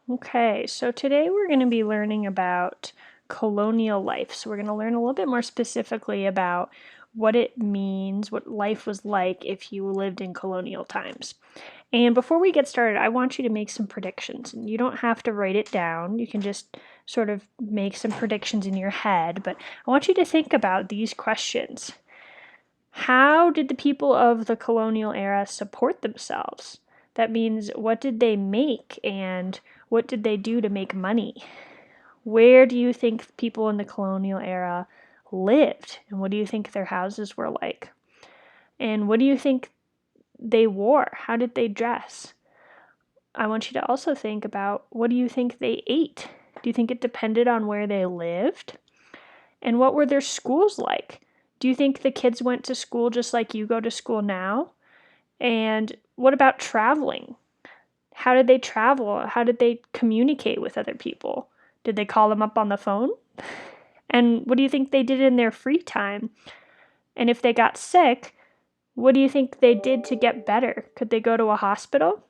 Okay, so today we're going to be learning about colonial life. So we're going to learn a little bit more specifically about what it means, what life was like if you lived in colonial times. And before we get started, I want you to make some predictions. And you don't have to write it down. You can just sort of make some predictions in your head. But I want you to think about these questions. How did the people of the colonial era support themselves? That means, what did they make and what did they do to make money? Where do you think people in the colonial era lived? And what do you think their houses were like? And what do you think they wore? How did they dress? I want you to also think about, what do you think they ate? Do you think it depended on where they lived? And what were their schools like? Do you think the kids went to school just like you go to school now? And what about traveling? How did they travel? How did they communicate with other people? Did they call them up on the phone? And what do you think they did in their free time? And if they got sick, what do you think they did to get better? Could they go to a hospital?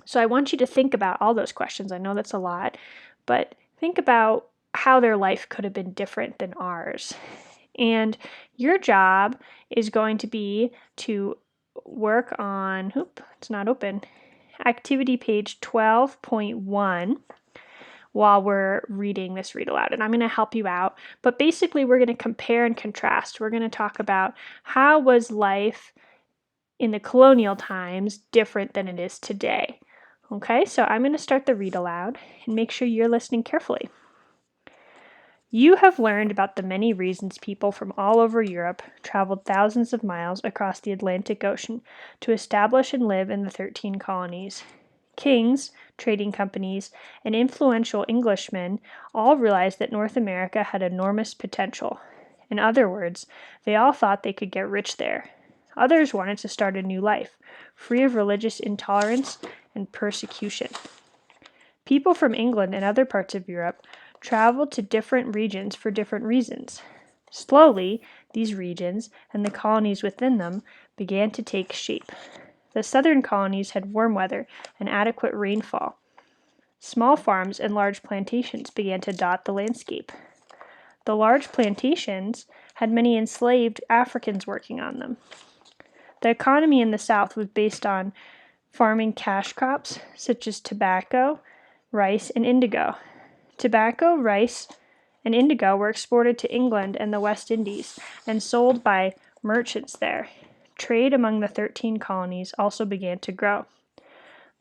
So I want you to think about all those questions. I know that's a lot, but think about how their life could have been different than ours. And your job is going to be to work on, it's not open, activity page 12.1 while we're reading this read aloud. And I'm going to help you out. But basically, we're going to compare and contrast. We're going to talk about how was life in the colonial times different than it is today. Okay, so I'm going to start the read aloud and make sure you're listening carefully. You have learned about the many reasons people from all over Europe traveled thousands of miles across the Atlantic Ocean to establish and live in the 13 colonies. Kings, trading companies, and influential Englishmen all realized that North America had enormous potential. In other words, they all thought they could get rich there. Others wanted to start a new life, free of religious intolerance and persecution. People from England and other parts of Europe traveled to different regions for different reasons. Slowly, these regions and the colonies within them began to take shape. The southern colonies had warm weather and adequate rainfall. Small farms and large plantations began to dot the landscape. The large plantations had many enslaved Africans working on them. The economy in the South was based on farming cash crops such as tobacco, rice, and indigo. Tobacco, rice, and indigo were exported to England and the West Indies and sold by merchants there. Trade among the 13 colonies also began to grow.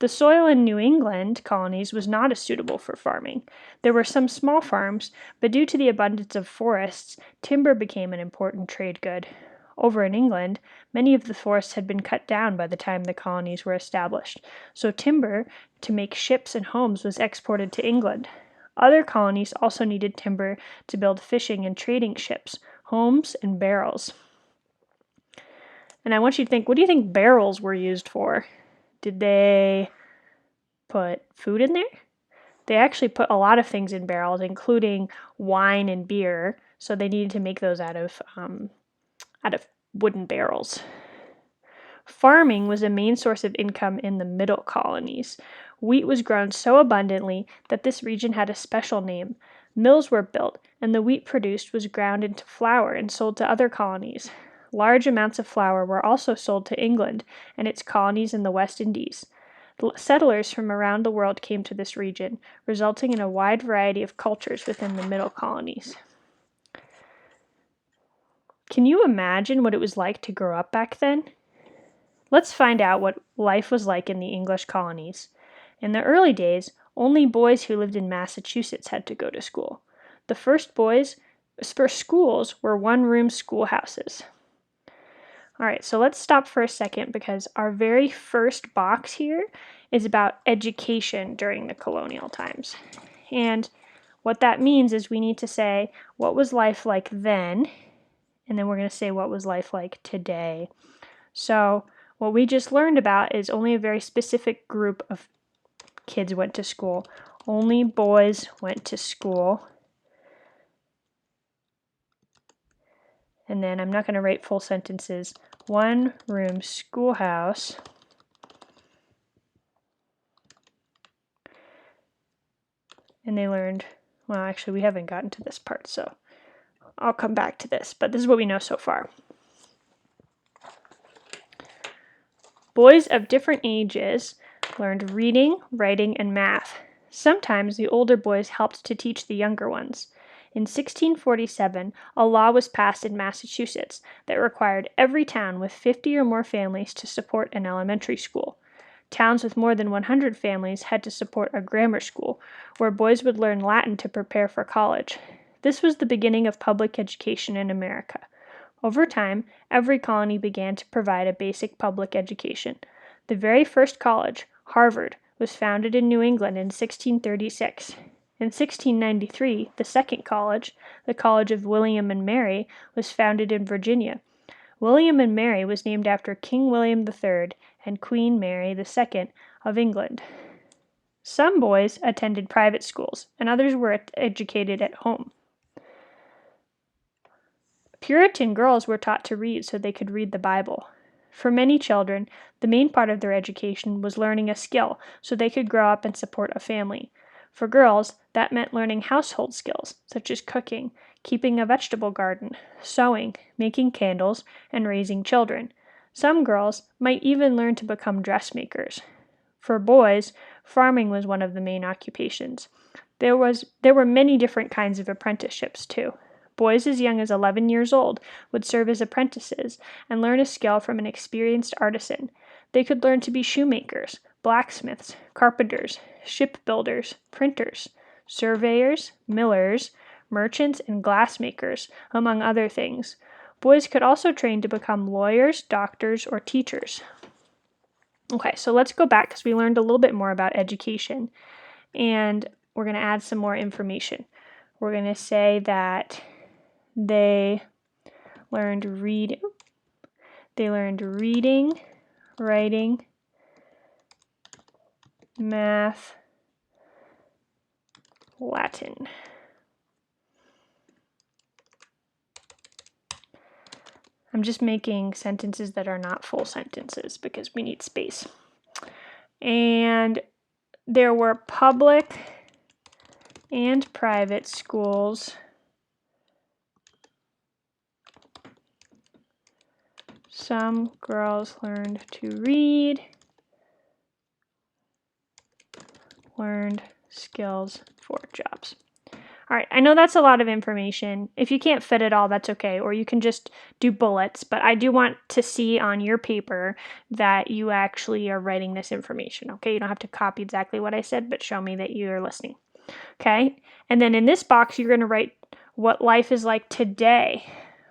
The soil in New England colonies was not as suitable for farming. There were some small farms, but due to the abundance of forests, timber became an important trade good. Over in England, many of the forests had been cut down by the time the colonies were established, so timber to make ships and homes was exported to England. Other colonies also needed timber to build fishing and trading ships, homes, and barrels. And I want you to think, what do you think barrels were used for? Did they put food in there? They actually put a lot of things in barrels, including wine and beer, so they needed to make those out of wooden barrels. Farming was a main source of income in the middle colonies. Wheat was grown so abundantly that this region had a special name. Mills were built, and the wheat produced was ground into flour and sold to other colonies. Large amounts of flour were also sold to England and its colonies in the West Indies. Settlers from around the world came to this region, resulting in a wide variety of cultures within the middle colonies. Can you imagine what it was like to grow up back then? Let's find out what life was like in the English colonies. In the early days, only boys who lived in Massachusetts had to go to school. The first schools were one-room schoolhouses. All right, so let's stop for a second because our very first box here is about education during the colonial times. And what that means is we need to say, what was life like then? And then we're going to say, what was life like today? So what we just learned about is only a very specific group of kids went to school. Only boys went to school. And then I'm not going to write full sentences. One-room schoolhouse. And they learned, well, actually, we haven't gotten to this part, so I'll come back to this, but this is what we know so far. Boys of different ages learned reading, writing, and math. Sometimes the older boys helped to teach the younger ones. In 1647, a law was passed in Massachusetts that required every town with 50 or more families to support an elementary school. Towns with more than 100 families had to support a grammar school, where boys would learn Latin to prepare for college. This was the beginning of public education in America. Over time, every colony began to provide a basic public education. The very first college, Harvard, was founded in New England in 1636. In 1693, the second college, the College of William and Mary, was founded in Virginia. William and Mary was named after King William III and Queen Mary II of England. Some boys attended private schools, and others were educated at home. Puritan girls were taught to read so they could read the Bible. For many children, the main part of their education was learning a skill so they could grow up and support a family. For girls, that meant learning household skills, such as cooking, keeping a vegetable garden, sewing, making candles, and raising children. Some girls might even learn to become dressmakers. For boys, farming was one of the main occupations. There were many different kinds of apprenticeships, too. Boys as young as 11 years old would serve as apprentices and learn a skill from an experienced artisan. They could learn to be shoemakers, blacksmiths, carpenters, shipbuilders, printers, surveyors, millers, merchants, and glassmakers, among other things. Boys could also train to become lawyers, doctors, or teachers. Okay, so let's go back because we learned a little bit more about education, and we're going to add some more information. We're going to say that they learned reading, writing, math, Latin. I'm just making sentences that are not full sentences because we need space. And there were public and private schools. Some girls learned to read, learned skills for jobs. All right, I know that's a lot of information. If you can't fit it all, that's okay, or you can just do bullets, but I do want to see on your paper that you actually are writing this information, okay? You don't have to copy exactly what I said, but show me that you're listening, okay? And then in this box, you're going to write what life is like today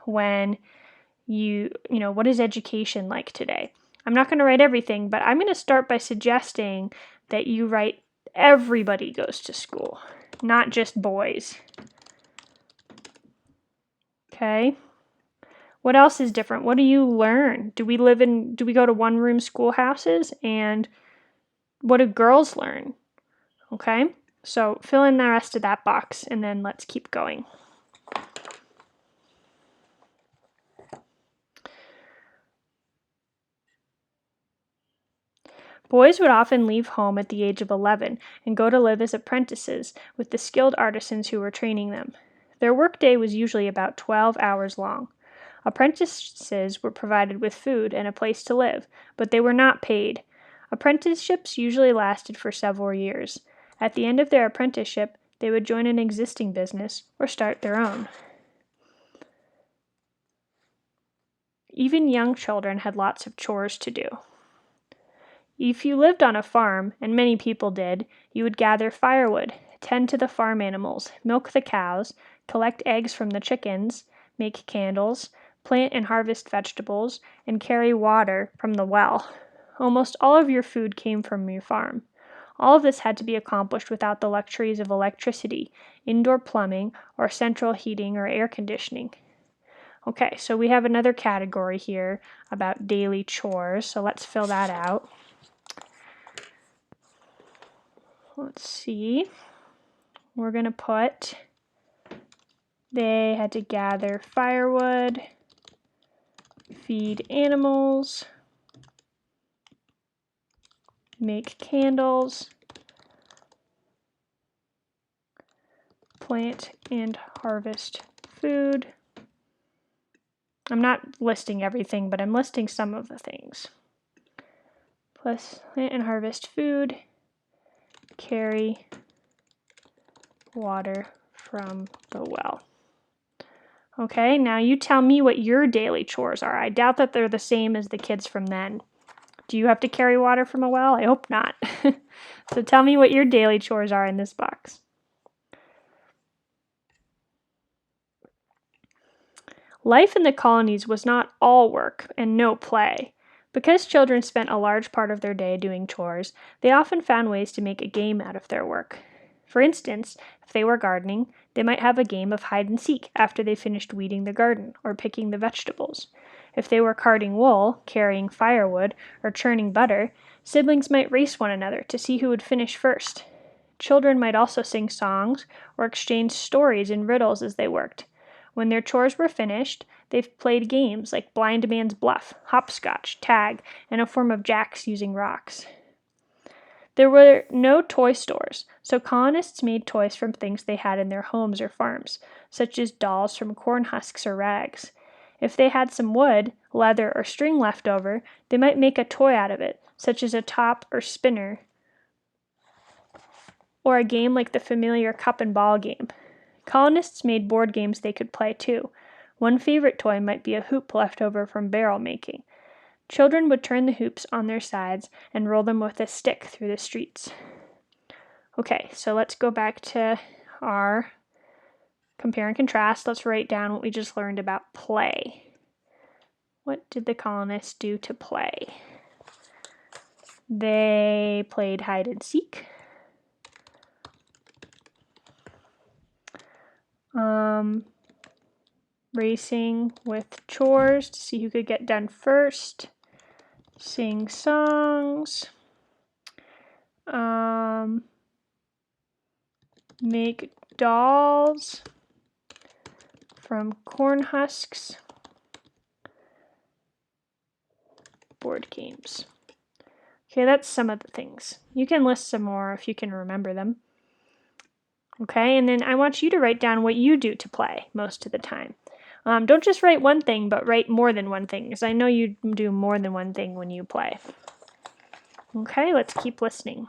when what is education like today? I'm not going to write everything, but I'm going to start by suggesting that you write everybody goes to school, not just boys. Okay? What else is different? What do you learn? Do we go to one-room schoolhouses? And what do girls learn? Okay? So fill in the rest of that box, and then let's keep going. Boys would often leave home at the age of 11 and go to live as apprentices with the skilled artisans who were training them. Their workday was usually about 12 hours long. Apprentices were provided with food and a place to live, but they were not paid. Apprenticeships usually lasted for several years. At the end of their apprenticeship, they would join an existing business or start their own. Even young children had lots of chores to do. If you lived on a farm, and many people did, you would gather firewood, tend to the farm animals, milk the cows, collect eggs from the chickens, make candles, plant and harvest vegetables, and carry water from the well. Almost all of your food came from your farm. All of this had to be accomplished without the luxuries of electricity, indoor plumbing, or central heating or air conditioning. Okay, so we have another category here about daily chores, so let's fill that out. Let's see. We're going to put they had to gather firewood, feed animals, make candles, plant and harvest food. I'm not listing everything, but I'm listing some of the things. Plus, plant and harvest food, carry water from the well. Okay, now you tell me what your daily chores are. I doubt that they're the same as the kids from then. Do you have to carry water from a well? I hope not. So tell me what your daily chores are in this box. Life in the colonies was not all work and no play. Because children spent a large part of their day doing chores, they often found ways to make a game out of their work. For instance, if they were gardening, they might have a game of hide and seek after they finished weeding the garden or picking the vegetables. If they were carding wool, carrying firewood, or churning butter, siblings might race one another to see who would finish first. Children might also sing songs or exchange stories and riddles as they worked. When their chores were finished, they played games like blind man's bluff, hopscotch, tag, and a form of jacks using rocks. There were no toy stores, so colonists made toys from things they had in their homes or farms, such as dolls from corn husks or rags. If they had some wood, leather, or string left over, they might make a toy out of it, such as a top or spinner, or a game like the familiar cup and ball game. Colonists made board games they could play too. One favorite toy might be a hoop left over from barrel making. Children would turn the hoops on their sides and roll them with a stick through the streets. Okay, so let's go back to our compare and contrast. Let's write down what we just learned about play. What did the colonists do to play? They played hide and seek. Racing with chores to see who could get done first. Sing songs. Make dolls from corn husks. Board games. Okay, that's some of the things. You can list some more if you can remember them. Okay, and then I want you to write down what you do to play most of the time. Don't just write one thing, but write more than one thing, because I know you do more than one thing when you play. Okay, let's keep listening.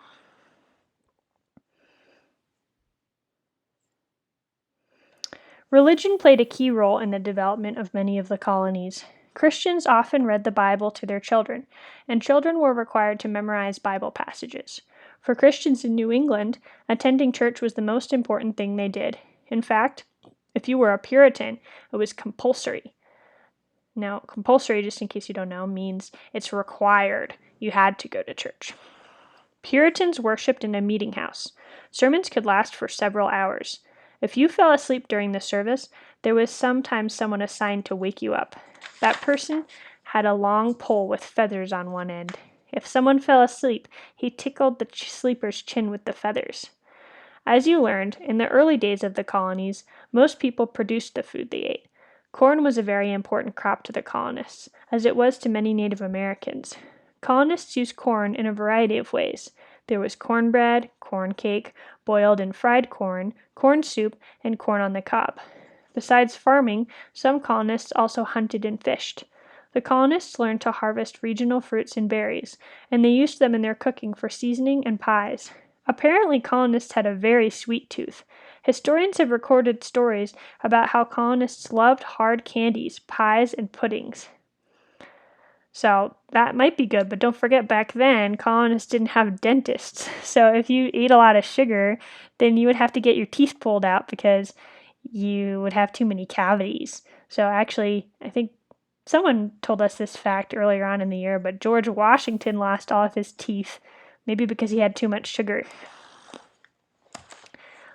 Religion played a key role in the development of many of the colonies. Christians often read the Bible to their children, and children were required to memorize Bible passages. For Christians in New England, attending church was the most important thing they did. In fact, if you were a Puritan, it was compulsory. Now, compulsory, just in case you don't know, means it's required. You had to go to church. Puritans worshipped in a meeting house. Sermons could last for several hours. If you fell asleep during the service, there was sometimes someone assigned to wake you up. That person had a long pole with feathers on one end. If someone fell asleep, he tickled the sleeper's chin with the feathers. As you learned, in the early days of the colonies, most people produced the food they ate. Corn was a very important crop to the colonists, as it was to many Native Americans. Colonists used corn in a variety of ways. There was cornbread, corn cake, boiled and fried corn, corn soup, and corn on the cob. Besides farming, some colonists also hunted and fished. The colonists learned to harvest regional fruits and berries, and they used them in their cooking for seasoning and pies. Apparently, colonists had a very sweet tooth. Historians have recorded stories about how colonists loved hard candies, pies, and puddings. So that might be good, but don't forget back then, colonists didn't have dentists. So if you ate a lot of sugar, then you would have to get your teeth pulled out because you would have too many cavities. So actually, I think someone told us this fact earlier on in the year, but George Washington lost all of his teeth, maybe because he had too much sugar.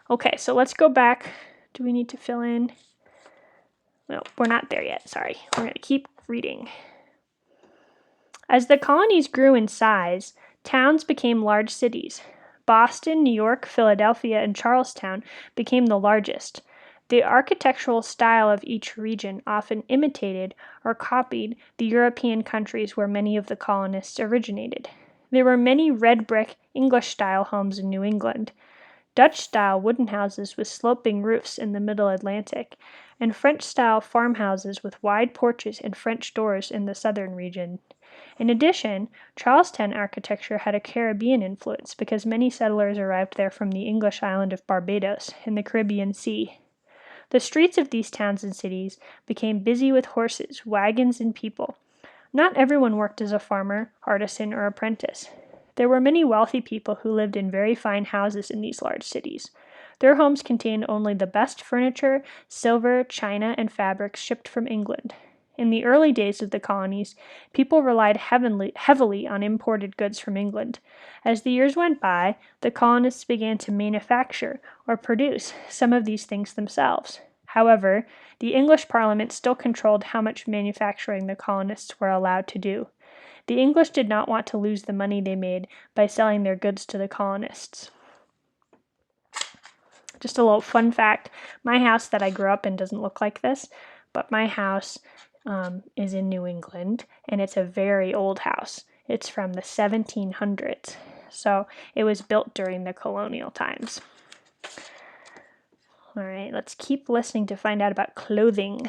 Okay, so let's go back. Do we need to fill in? No, we're not there yet. Sorry. We're going to keep reading. As the colonies grew in size, towns became large cities. Boston, New York, Philadelphia, and Charlestown became the largest. The architectural style of each region often imitated or copied the European countries where many of the colonists originated. There were many red brick, English-style homes in New England. Dutch-style wooden houses with sloping roofs in the Middle Atlantic, and French-style farmhouses with wide porches and French doors in the southern region. In addition, Charlestown architecture had a Caribbean influence because many settlers arrived there from the English island of Barbados in the Caribbean Sea. The streets of these towns and cities became busy with horses, wagons, and people. Not everyone worked as a farmer, artisan, or apprentice. There were many wealthy people who lived in very fine houses in these large cities. Their homes contained only the best furniture, silver, china, and fabrics shipped from England. In the early days of the colonies, people relied heavily on imported goods from England. As the years went by, the colonists began to manufacture or produce some of these things themselves. However, the English Parliament still controlled how much manufacturing the colonists were allowed to do. The English did not want to lose the money they made by selling their goods to the colonists. Just a little fun fact, my house that I grew up in doesn't look like this, but my house is in New England, and it's a very old house. It's from the 1700s, so it was built during the colonial times. All right, let's keep listening to find out about clothing.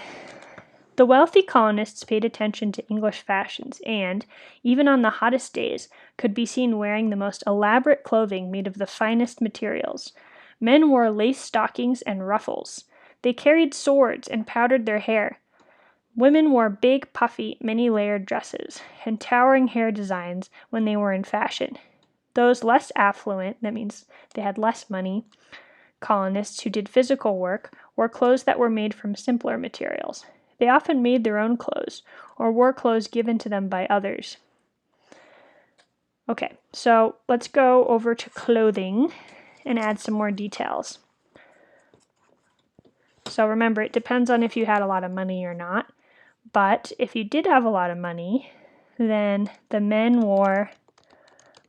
The wealthy colonists paid attention to English fashions and, even on the hottest days, could be seen wearing the most elaborate clothing made of the finest materials. Men wore lace stockings and ruffles. They carried swords and powdered their hair. Women wore big, puffy, many-layered dresses and towering hair designs when they were in fashion. Those less affluent, that means they had less money, colonists who did physical work wore clothes that were made from simpler materials. They often made their own clothes or wore clothes given to them by others. Okay, so let's go over to clothing and add some more details. So remember, it depends on if you had a lot of money or not. But if you did have a lot of money, then the men wore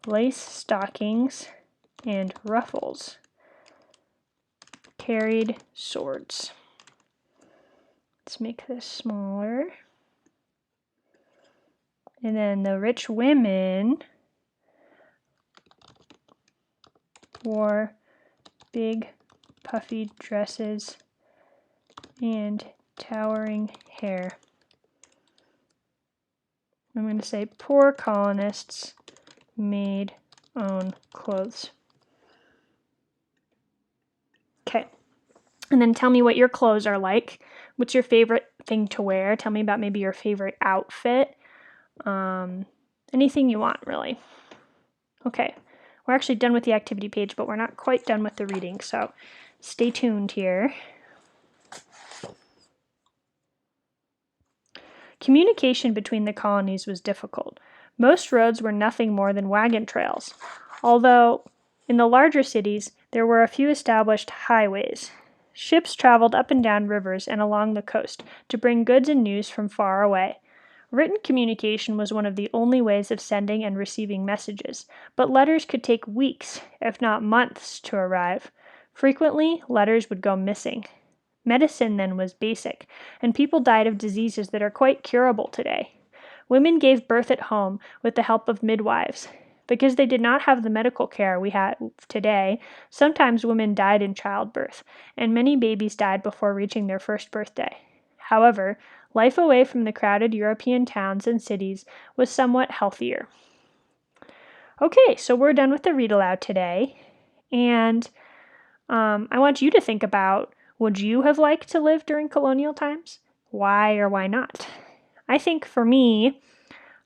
lace stockings and ruffles, carried swords. Let's make this smaller. And then the rich women wore big, puffy dresses and towering hair. I'm going to say poor colonists made own clothes. Okay. And then tell me what your clothes are like. What's your favorite thing to wear? Tell me about maybe your favorite outfit. Anything you want, really. Okay. We're actually done with the activity page, but we're not quite done with the reading, so stay tuned here. Communication between the colonies was difficult. Most roads were nothing more than wagon trails, although in the larger cities there were a few established highways. Ships traveled up and down rivers and along the coast to bring goods and news from far away. Written communication was one of the only ways of sending and receiving messages, but letters could take weeks, if not months, to arrive. Frequently, letters would go missing. Medicine then was basic, and people died of diseases that are quite curable today. Women gave birth at home with the help of midwives. Because they did not have the medical care we have today, sometimes women died in childbirth, and many babies died before reaching their first birthday. However, life away from the crowded European towns and cities was somewhat healthier. Okay, so we're done with the read aloud today, and I want you to think about, would you have liked to live during colonial times? Why or why not? I think for me,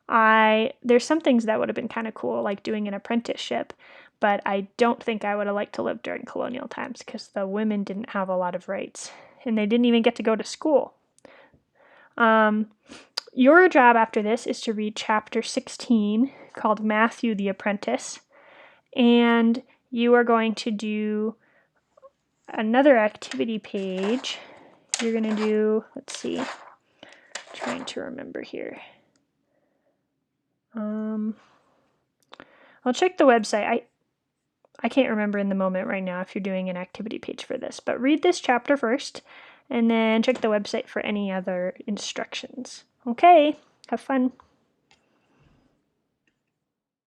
there's some things that would have been kind of cool, like doing an apprenticeship, but I don't think I would have liked to live during colonial times because the women didn't have a lot of rights, and they didn't even get to go to school. Your job after this is to read chapter 16 called Matthew the Apprentice, and you are going to do another activity page. You're going to do, let's see, trying to remember here. I'll check the website. I can't remember in the moment right now if you're doing an activity page for this, but read this chapter first and then check the website for any other instructions. Okay, have fun.